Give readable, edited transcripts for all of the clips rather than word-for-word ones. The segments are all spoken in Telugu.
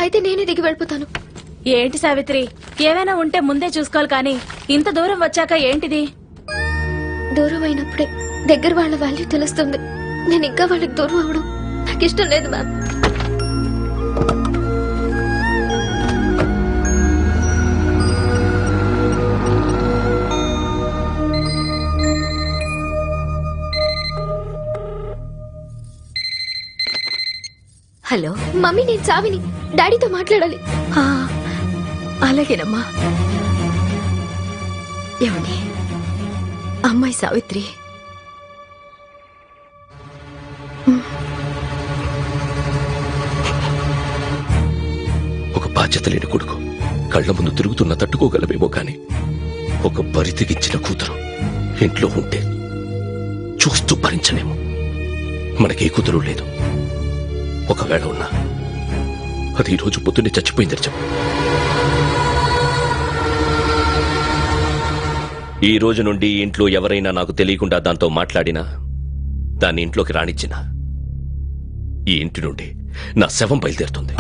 అయితే నేనే దిగి వెళ్ళిపోతాను. ఏంటి సావిత్రి, ఏమైనా ఉంటే ముందే చూసుకోవాలి కానీ ఇంత దూరం వచ్చాక ఏంటిది? దూరం అయినప్పుడే దగ్గర వాళ్ళ వాల్యూ తెలుస్తుంది. నేను ఇంకా వాళ్ళకి దూరం అవడం నాకు ఇష్టం లేదు మ్యామ్. హలో మమ్మీ, నేను సావిని. డాడీతో మాట్లాడాలి. అలాగేనమ్మా. ఏమండి, అమ్మాయి సావిత్రి ఒక బాధ్యత లేని కొడుకు కళ్ల ముందు తిరుగుతున్న తట్టుకోగలమేమో కాని ఒక బరి తెగించిన కూతురు ఇంట్లో ఉంటే చూస్తూ భరించలేము. మనకే కూతురు లేదు. ఒకవేళ ఉన్నా అది ఈ రోజు పొద్దున్నే చచ్చిపోయిందని చెప్పు. ఈ రోజు నుండి ఇంట్లో ఎవరైనా నాకు తెలియకుండా దాంతో మాట్లాడినా, దాన్ని ఇంట్లోకి రానిచ్చినా ఈ ఇంటి నుండి నా శవం బయలుదేరుతుంది.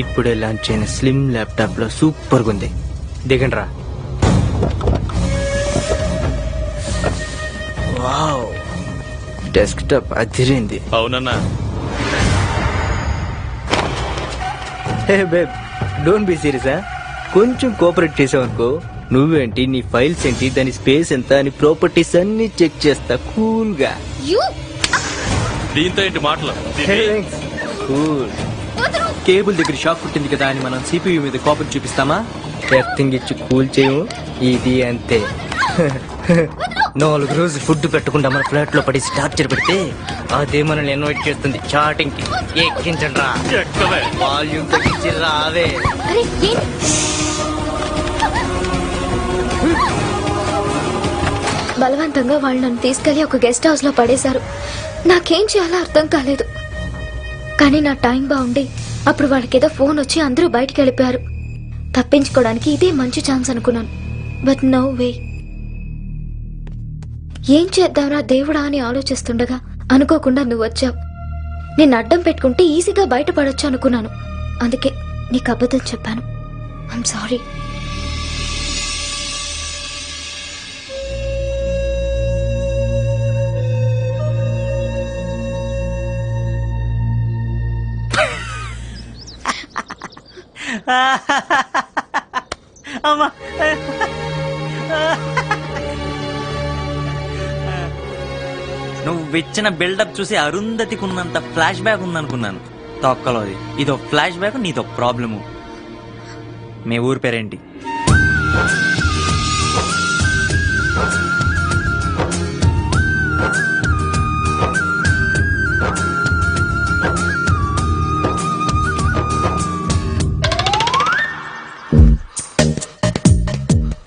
ఇప్పుడే లాంచ్ అయిన స్లిమ్ ల్యాప్టాప్ లో సూపర్ గా ఉంది. దిగండి రా. వావ్, డెస్క్ టాప్ అదిరింది. అవునన్నా. Hey babe, don't be serious. కొంచెం కోఆపరేట్ చేసావనుకో, నువ్వేంటి, నీ ఫైల్స్ ఏంటి, దాని స్పేస్ ఎంత అని ప్రాపర్టీస్ అన్ని చెక్ చేస్తా కూల్ గా. దీంతో ఏంటి మాటలు? కూల్. కేబుల్ దగ్గర షాక్ పుట్టింది కదా అని మనం సిపియు మీద కోపం చూపిస్తామా? ఎర్తింగ్ ఇచ్చి కూల్ చేయము. ఇది అంతే. 4 రోజులు ఫుడ్ పెట్టకుండా మన ఫ్లాట్ లో పడి టార్చర్ పెడితే అదే మనల్ని ఇన్వైట్ చేస్తుంది చాటింగ్ కి. ఎక్కించండి రా, వాల్యూమ్ తగ్గించి రావే. బలవంతంగా వాళ్ళు నన్ను తీసుకెళ్లి ఒక గెస్ట్ హౌస్ లో పడేశారు. నాకేం చేయాలో అర్థం కాలేదు. కానీ నా టైం బాగుండి అప్పుడు వాళ్ళకేదో ఫోన్ వచ్చి అందరూ బయటికి వెళ్ళిపోయారు. తప్పించుకోవడానికి ఇదే మంచి ఛాన్స్ అనుకున్నాను. But no way. ఏం చేద్దాంరా దేవుడా అని ఆలోచిస్తుండగా అనుకోకుండా నువ్వు వచ్చావు. నేను అడ్డం పెట్టుకుంటే ఈజీగా బయటపడొచ్చు అనుకున్నాను. అందుకే నీకు అబద్ధం చెప్పాను. I'm sorry. అమ్మా, నువ్వు ఇచ్చిన బిల్డప్ చూసి అరుంధతికి ఉన్నంత ఫ్లాష్ బ్యాక్ ఉందనుకున్నాను. తొక్కలోది. ఇదో ఫ్లాష్ బ్యాక్, నీతో ప్రాబ్లము. మీ ఊరి పేరేంటి?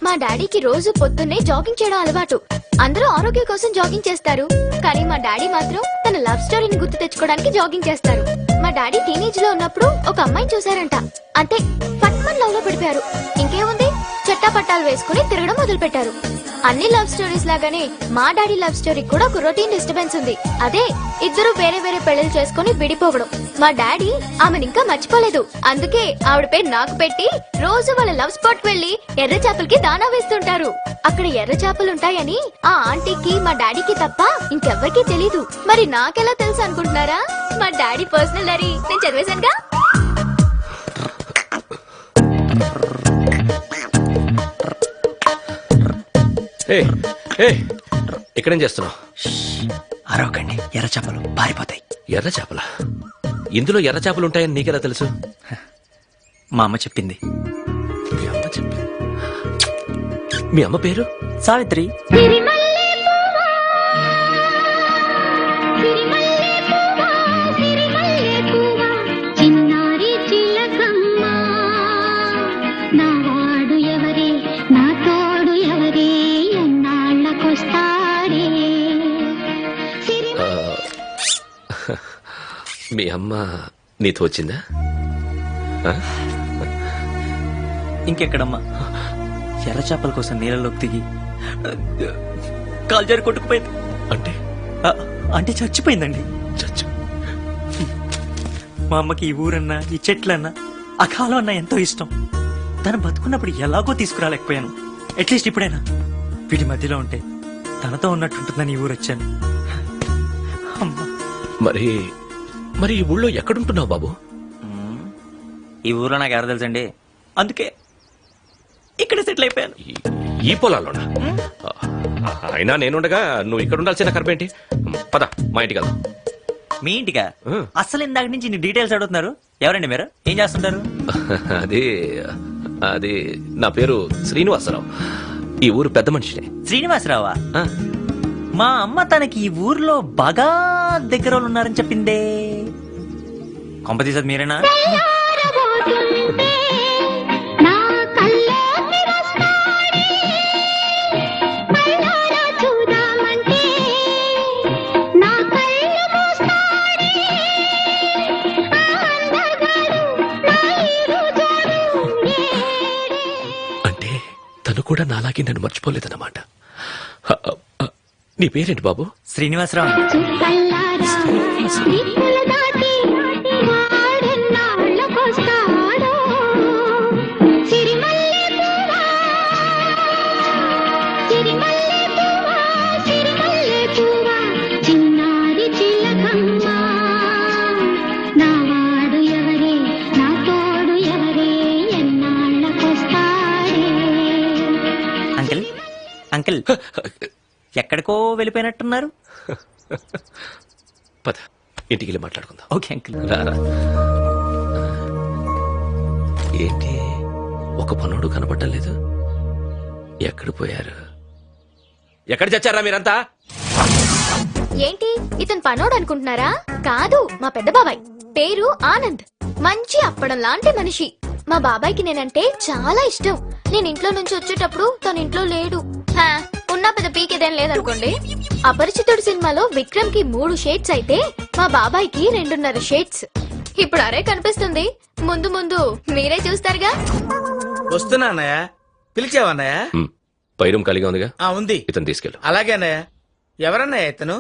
మా డాడీకి రోజు పొద్దున్నే జాగింగ్ చేయడం అలవాటు. అందరూ ఆరోగ్యం కోసం జాగింగ్ చేస్తారు, కానీ మా డాడీ మాత్రం తన లవ్ స్టోరీని గుర్తు తెచ్చుకోవడానికి జాగింగ్ చేస్తారు. మా డాడీ టీనేజ్ లో ఉన్నప్పుడు ఒక అమ్మాయిని చూశారంట. అంతే, ఫట్మన్ లవ్ లో పడిపోయారు. ఇంకేముంది, చెట్టా పట్టాలు వేసుకుని తిరగడం మొదలు పెట్టారు. అన్ని లవ్ స్టోరీస్ లాగానే మా డాడీ లవ్ స్టోరీ కూడా ఒక రొటీన్ డిస్టర్బెన్స్ ఉంది. అదే ఇద్దరు వేరే వేరే పెళ్లిలు చేసుకుని విడిపోవడం. మా డాడీ ఆమెను ఇంకా మర్చిపోలేదు. అందుకే ఆవిడ పేరు నాకు పెట్టి రోజు వాళ్ళ లవ్ స్పాట్ వెళ్లి ఎర్ర చేపలకి దానా వేస్తుంటారు. అక్కడ ఎర్ర చేపలుంటాయని ఆ ఆంటీకి మా డాడీకి తప్ప ఇంకెవ్వరికీ తెలీదు. మరి నాకెలా తెలుసు అనుకుంటున్నారా? మా డాడీ పర్సనల్ డైరీ నేను చదివేశానుగా. ఇక్కడేం చేస్తున్నావు? అరవకండి, ఎర్ర చేపలు పారిపోతాయి. ఎర్ర చేపల? ఇందులో ఎర్ర చేపలు ఉంటాయని నీకెలా తెలుసు? మా అమ్మ చెప్పింది. మీ అమ్మ చెప్పింది. మీ అమ్మ పేరు? సావిత్రి. చిన్నారి చిలకమ్మ నావాడు ఎవరే నా తోడు ఎవరే ఎన్నాళ్ళకొస్తాడే ఆ, మీ అమ్మ నీతో వచ్చిందా? ఆ? ఇంకెక్కడమ్మా, ఎర్ర చేపల కోసం నీళ్ళలోకి దిగి కాల్జారి కొట్టుకుపోయింది. అంటే ఆ, అంటే చచ్చిపోయిందండి. చచ్చు. మా అమ్మకి ఈ ఊరన్నా, ఈ చెట్లన్నా, ఆ కాలం అన్నా ఎంతో ఇష్టం. తను బతుకున్నప్పుడు ఎలాగో తీసుకురాలేకపోయాను. అట్లీస్ట్ ఇప్పుడైనా వీటి మధ్యలో ఉంటే తనతో ఉన్నట్టుంటుందని ఈ ఊరు వచ్చాను. అమ్మా. మరి మరి ఈ ఊళ్ళో ఎక్కడుంటున్నావు బాబు? ఈ ఊర్లో నాకు ఎవరు తెలుసండి, అందుకే ఇక్కడ సెటిల్ అయిపోయాను. ఈ పొలాల్లోనా? అయినా నేనుండగా నువ్వు ఇక్కడ ఉండాల్సిన కర్మేంటి? పద మా ఇంటికి వెళ్దాం. మీ ఇంటిగా? ఆ. అసలు ఇందాక నుంచి నీ డీటెయిల్స్ అడుగుతున్నారు. ఎవరండి మీరు? ఏం చేస్తుంటారు? అది అది నా పేరు శ్రీనివాసరావు. ఈ ఊరు పెద్ద మనిషినే. శ్రీనివాసరావా? ఆ, మా అమ్మ తనకి ఈ ఊర్లో బాగా దగ్గర వాళ్ళు ఉన్నారని చెప్పిందే. కొంపతీసది మీరేనా? తెల్లారబోతుంటే నా కల్లోకి వస్తాడే కళ్ళారా చూద్దామంటే నా కళ్ళు మూస్తాడే ఆ అందగాడు నా ఈరు జోడు ఏడే అంటే తను కూడా నాలాగే నన్ను మర్చిపోలేదన్నమాట. నీ పేరేంటి బాబు? శ్రీనివాసరావు. చుక్కల్లారా దిక్కులు దాటి వాడెన్నాళ్ళకొస్తాడో సిరిమల్లె పువ్వా సిరిమల్లె పువ్వా సిరిమల్లె పువ్వా చిన్నారి చిలకమ్మ నావాడు ఎవరే నా తోడు ఎవరే ఎన్నాళ్ళకొస్తాడే అంకిల్, అంకిల్, ఎక్కడికో వెళ్ళిపోయినట్టున్నారు. పద ఇంటికి వెళ్ళి మాట్లాడుకుందాం. Okay uncle. రారా. ఏంటి ఒక పనోడు కనపడటం లేదు? ఎక్కడ పోయారు? ఎక్కడ చచ్చారా మీరంతా? ఏంటి ఇతను పనోడు అనుకుంటున్నారా? కాదు, మా పెద్ద బాబాయ్. పేరు ఆనంద్. మంచి అప్పడం లాంటి మనిషి. మా బాబాయ్కి నేనంటే చాలా ఇష్టం. నేను ఇంట్లో నుంచి వచ్చేటప్పుడు తన ఇంట్లో లేడు. హా, ఉన్నా పెద్ద పీకేదేం లేదనుకోండి. అపరిచితుడు సినిమాలో విక్రమ్ కి 3 షేడ్స్ అయితే మా బాబాయ్కి 2.5 షేడ్స్. ఇప్పుడు అరే కనిపిస్తుంది. ముందు ముందు మీరే చూస్తారుగా. వస్తున్నా అన్నయ్య. పిలిచావా అన్నయ్య? పై రూమ్ ఖాళీగా ఉందిగా, ఉంది. ఇతను తీసుకెళ్ళు. అలాగే అన్నయ్య. ఎవరన్నయ్య ఇతను?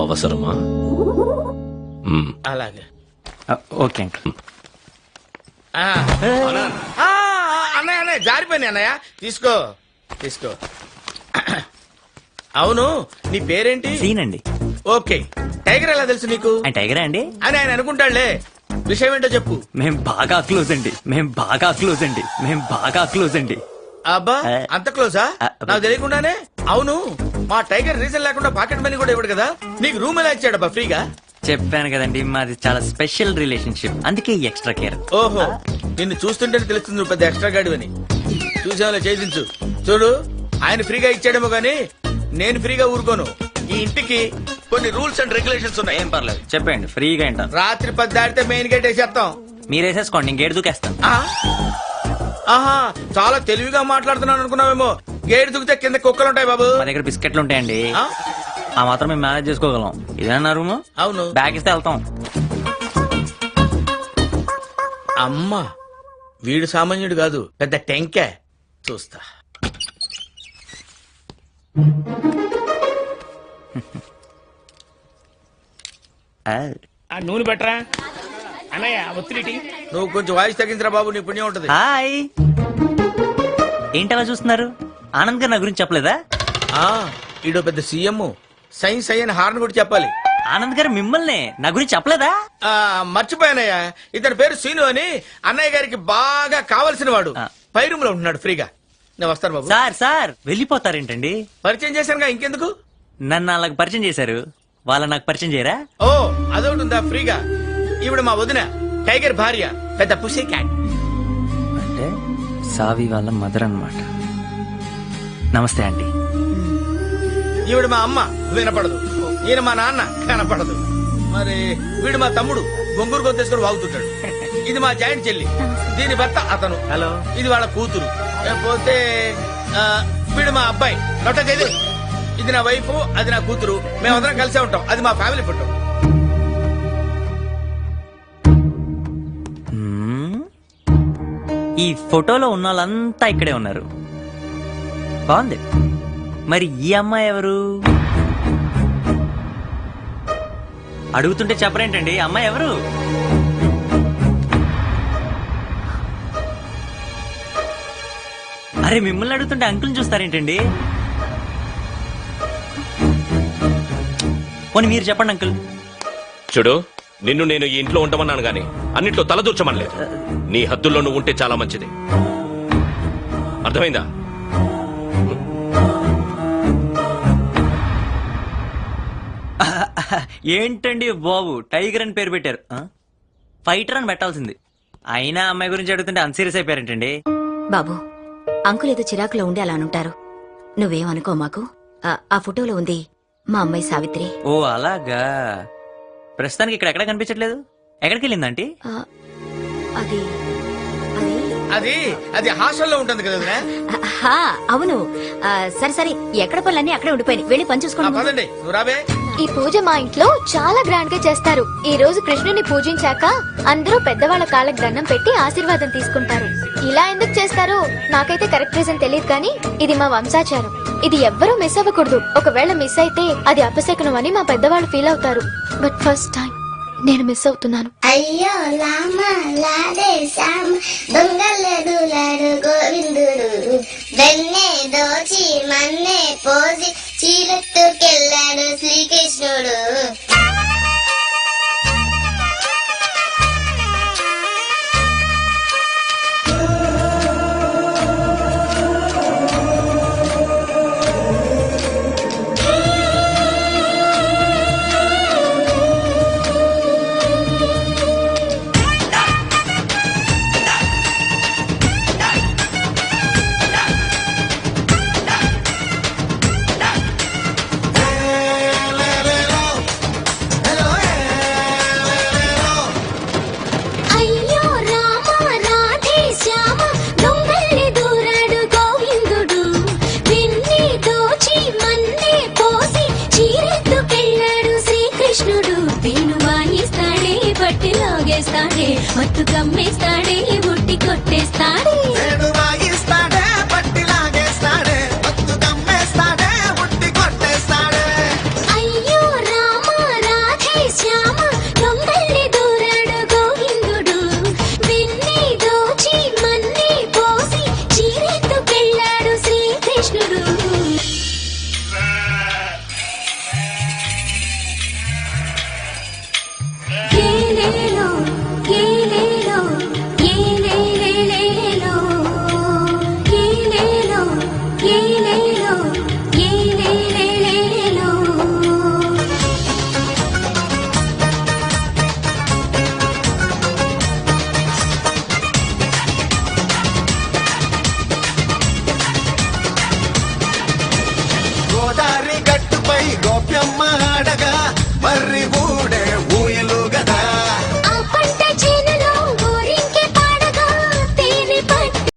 అవసరమా? అలాగే. Okay uncle. ఆ. ఆ, అన్నయ్య అన్నయ్య జారిపోయింది అన్నయ్య. తీసుకో తీసుకో. అవును, నీ పేరేంటి? సీన్ అండి. ఓకే. టైగర్ ఎలా తెలుసు నీకు? ఆయన టైగరా అండి? అని ఆయన అనుకుంటాడులే. విషయం ఏంటో చెప్పు. మేం బాగా క్లోజ్ అండి. మేం బాగా క్లోజ్ అండి. మేం బాగా క్లోజ్ అండి. అబ్బా, అంత క్లోజా? నాకు తెలియకుండానే. అవును, మా టైగర్ రీజన్ లేకుండా పాకెట్ మనీ కూడా ఇవ్వడు కదా. నీకు రూమ్ ఎలా ఇచ్చాడబ్బా ఫ్రీగా? చెప్పాను కదండి, మాది చాలా స్పెషల్ రిలేషన్షిప్, అందుకే ఎక్స్ట్రా కేర్. ఓహో, నిన్ను చూస్తుంటేనే తెలుస్తుంది నువ్వు పెద్ద ఎక్స్ట్రా గాడివని. చూసేవాళ్ళ చేయించు. చూడు, ఆయన ఫ్రీగా ఇచ్చాడేమో గానీ నేను ఫ్రీగా ఊరుకోను. ఈ ఇంటికి కొన్ని రూల్స్ అండ్ రెగ్యులేషన్స్ ఉన్నాయి. ఏం పర్లేదు, చెప్పండి, ఫ్రీగా వింటాను. రాత్రి 10 దాటితే మెయిన్ గేట్ వేసేస్తాం. మీరు వేసేసుకోండి, నేను గేట్ దూకేస్తాను. ఆహా, చాలా తెలివిగా మాట్లాడుతున్నాను అనుకున్నావేమో. గేట్ దూకితే కింద కుక్కలు ఉంటాయి బాబు. మా దగ్గర బిస్కెట్లు ఉంటాయండి, ఆ? ఆ మాత్రం మేము మేనేజ్ చేసుకోగలం. ఇదేనా రూమ్? అవును. బ్యాగ్ ఇస్తే వెళ్తాం. అమ్మా, వీడు సామాన్యుడు కాదు, పెద్ద టెంకే. చూస్తా. నూనె బట్రా అన్నయ్య ఒత్తిడి. నువ్వు కొంచెం వాయిస్ తగ్గించరా బాబు, నీ పుణ్యం ఉంటది. హాయ్, ఏంటలా చూస్తున్నారు? ఆనంద్ గారు నా గురించి చెప్పలేదా? ఈడో పెద్ద సీఎం. సైన్స్ అయ్యని హార్న్ కూడా చెప్పాలి. ఆనంద్ గారు మిమ్మల్ని నా గురించి చెప్పలేదా? మర్చిపోయానయ్యా. ఇతని పేరు సీను అని, అన్నయ్య గారికి బాగా కావలసిన వాడు. పై రూమ్ లో ఉంటున్నాడు ఫ్రీగా. నేను వస్తాను బాబు. సార్ వెళ్ళిపోతారేంటండి? పరిచయం చేశానుగా, ఇంకెందుకు? నన్ను అలాగ పరిచయం చేశారు, వాళ్ళ నాకు పరిచయం చేయరా? ఓ, అదొకటి ఉందా ఫ్రీగా? ఈవిడ మా వదిన టైగర్ భార్య పెద్ద పుసి క్యాట్. అంటే సావి వాళ్ళ మదర్ అన్నమాట. నమస్తే ఆంటీ. ఈవిడ మా అమ్మ వినపడదు. ఈయన మా నాన్న కనపడదు. మరి వీడు మా తమ్ముడు గొంగూరు గొంతేసుకుని వాగుతుంటాడు. ఇది మా జాయింట్ చెల్లి, దీని భర్త అతను. హలో. ఇది వాళ్ళ కూతురు. పోతే వీడు మా అబ్బాయి నొట్ట చేది. ఇది నా వైఫ్, అది నా కూతురు. మేమందరం కలిసే ఉంటాం. అది మా ఫ్యామిలీ ఫోటో. ఈ ఫోటోలో ఉన్న వాళ్ళంతా ఇక్కడే ఉన్నారు. బాగుంది. మరి ఈ అమ్మాయి ఎవరు? అడుగుతుంటే చెప్పరేంటండి, అమ్మాయి ఎవరు? అరే మిమ్మల్ని అడుగుతుంటే అంకుల్ని చూస్తారేంటండి? పోనీ మీరు చెప్పండి అంకుల్. చూడు, నిన్ను నేను ఈ ఇంట్లో ఉండమన్నాను గాని అన్నిట్లో తలదూర్చమనలేదు. నీ హద్దుల్లో నువ్వు ఉంటే చాలా మంచిది. అర్థమైందా? ఏంటండి బాబు టైగర్ అని పేరు పెట్టారు? ఫైటర్ అని పెట్టాల్సింది. అయినా అమ్మాయి గురించి అడుగుతుంటే అన్సీరియస్ అయిపోయారంటండి. బాబు అంకుల్ ఏదో చిరాకులో ఉండి అలా అనుంటారు. నువ్వేమనుకో మాకు. ఆ ఫోటోలో ఉంది మా అమ్మాయి సావిత్రి. ఓ అలాగా. ప్రస్తుతానికి ఇక్కడ ఎక్కడ కనిపించట్లేదు. ఎక్కడికి వెళ్ళిందంటే? ఆ, అది అది అది అది హాస్టల్లో ఉంటుంది కదా వదినా? హా, అవును. సరే సరే, ఎక్కడ పనులన్నీ అక్కడే ఉండిపోయినాయి. వెళ్ళి పని చూసుకోండి. పదండి, నువ్వు రాబే. ఈ పూజ మా ఇంట్లో చాలా గ్రాండ్ గా చేస్తారు. ఈ రోజు కృష్ణుని పూజించాక అందరూ పెద్దవాళ్ళ కాళ్ళకి దండం పెట్టి ఆశీర్వాదం తీసుకుంటారు. ఇలా ఎందుకు చేస్తారో నాకైతే కరెక్ట్ రీజన్ తెలియదు, కానీ ఇది మా వంశాచారం. ఇది ఎవ్వరూ మిస్ అవ్వకూడదు. ఒకవేళ మిస్ అయితే అది అపశకునం అని మా పెద్దవాళ్ళు ఫీల్ అవుతారు. బట్ ఫస్ట్ టైం నేను మిస్ అవుతున్నాను. అయ్యో లామ లాడే శ్యామ దొంగలడులాడు గోవిందుడు వెన్నే దోచి మన్నే పోసి చీరెత్తుకెళ్ళాడు శ్రీకృష్ణుడు. అయ్యో రామ రాధే శ్యామ దొంగల్ని దూరాడు గోవిందుడు వెన్నే దోచి మన్నే పోసి చీరెత్తుకెళ్ళాడు శ్రీకృష్ణుడు. వేణు వాయిస్తాడే, పట్టి లాగేస్తాడే, మత్తు కమ్మేస్తాడే, బుట్టి కొట్టేస్తాడే. అయ్యో రామ రాధే శ్యామ దొంగల్ని దూరాడు గోవిందుడు వెన్నే దోచి మన్నే పోసి చీరెత్తుకెళ్ళాడు శ్రీకృష్ణుడు. ఏలేలో ఏలేలో ఏలేలేలేలో ఏలేలో ఏలేలో ఏలేలేలేలో. గోదారి గట్టుపై గోప్యమ్మ ఆడగా మర్రి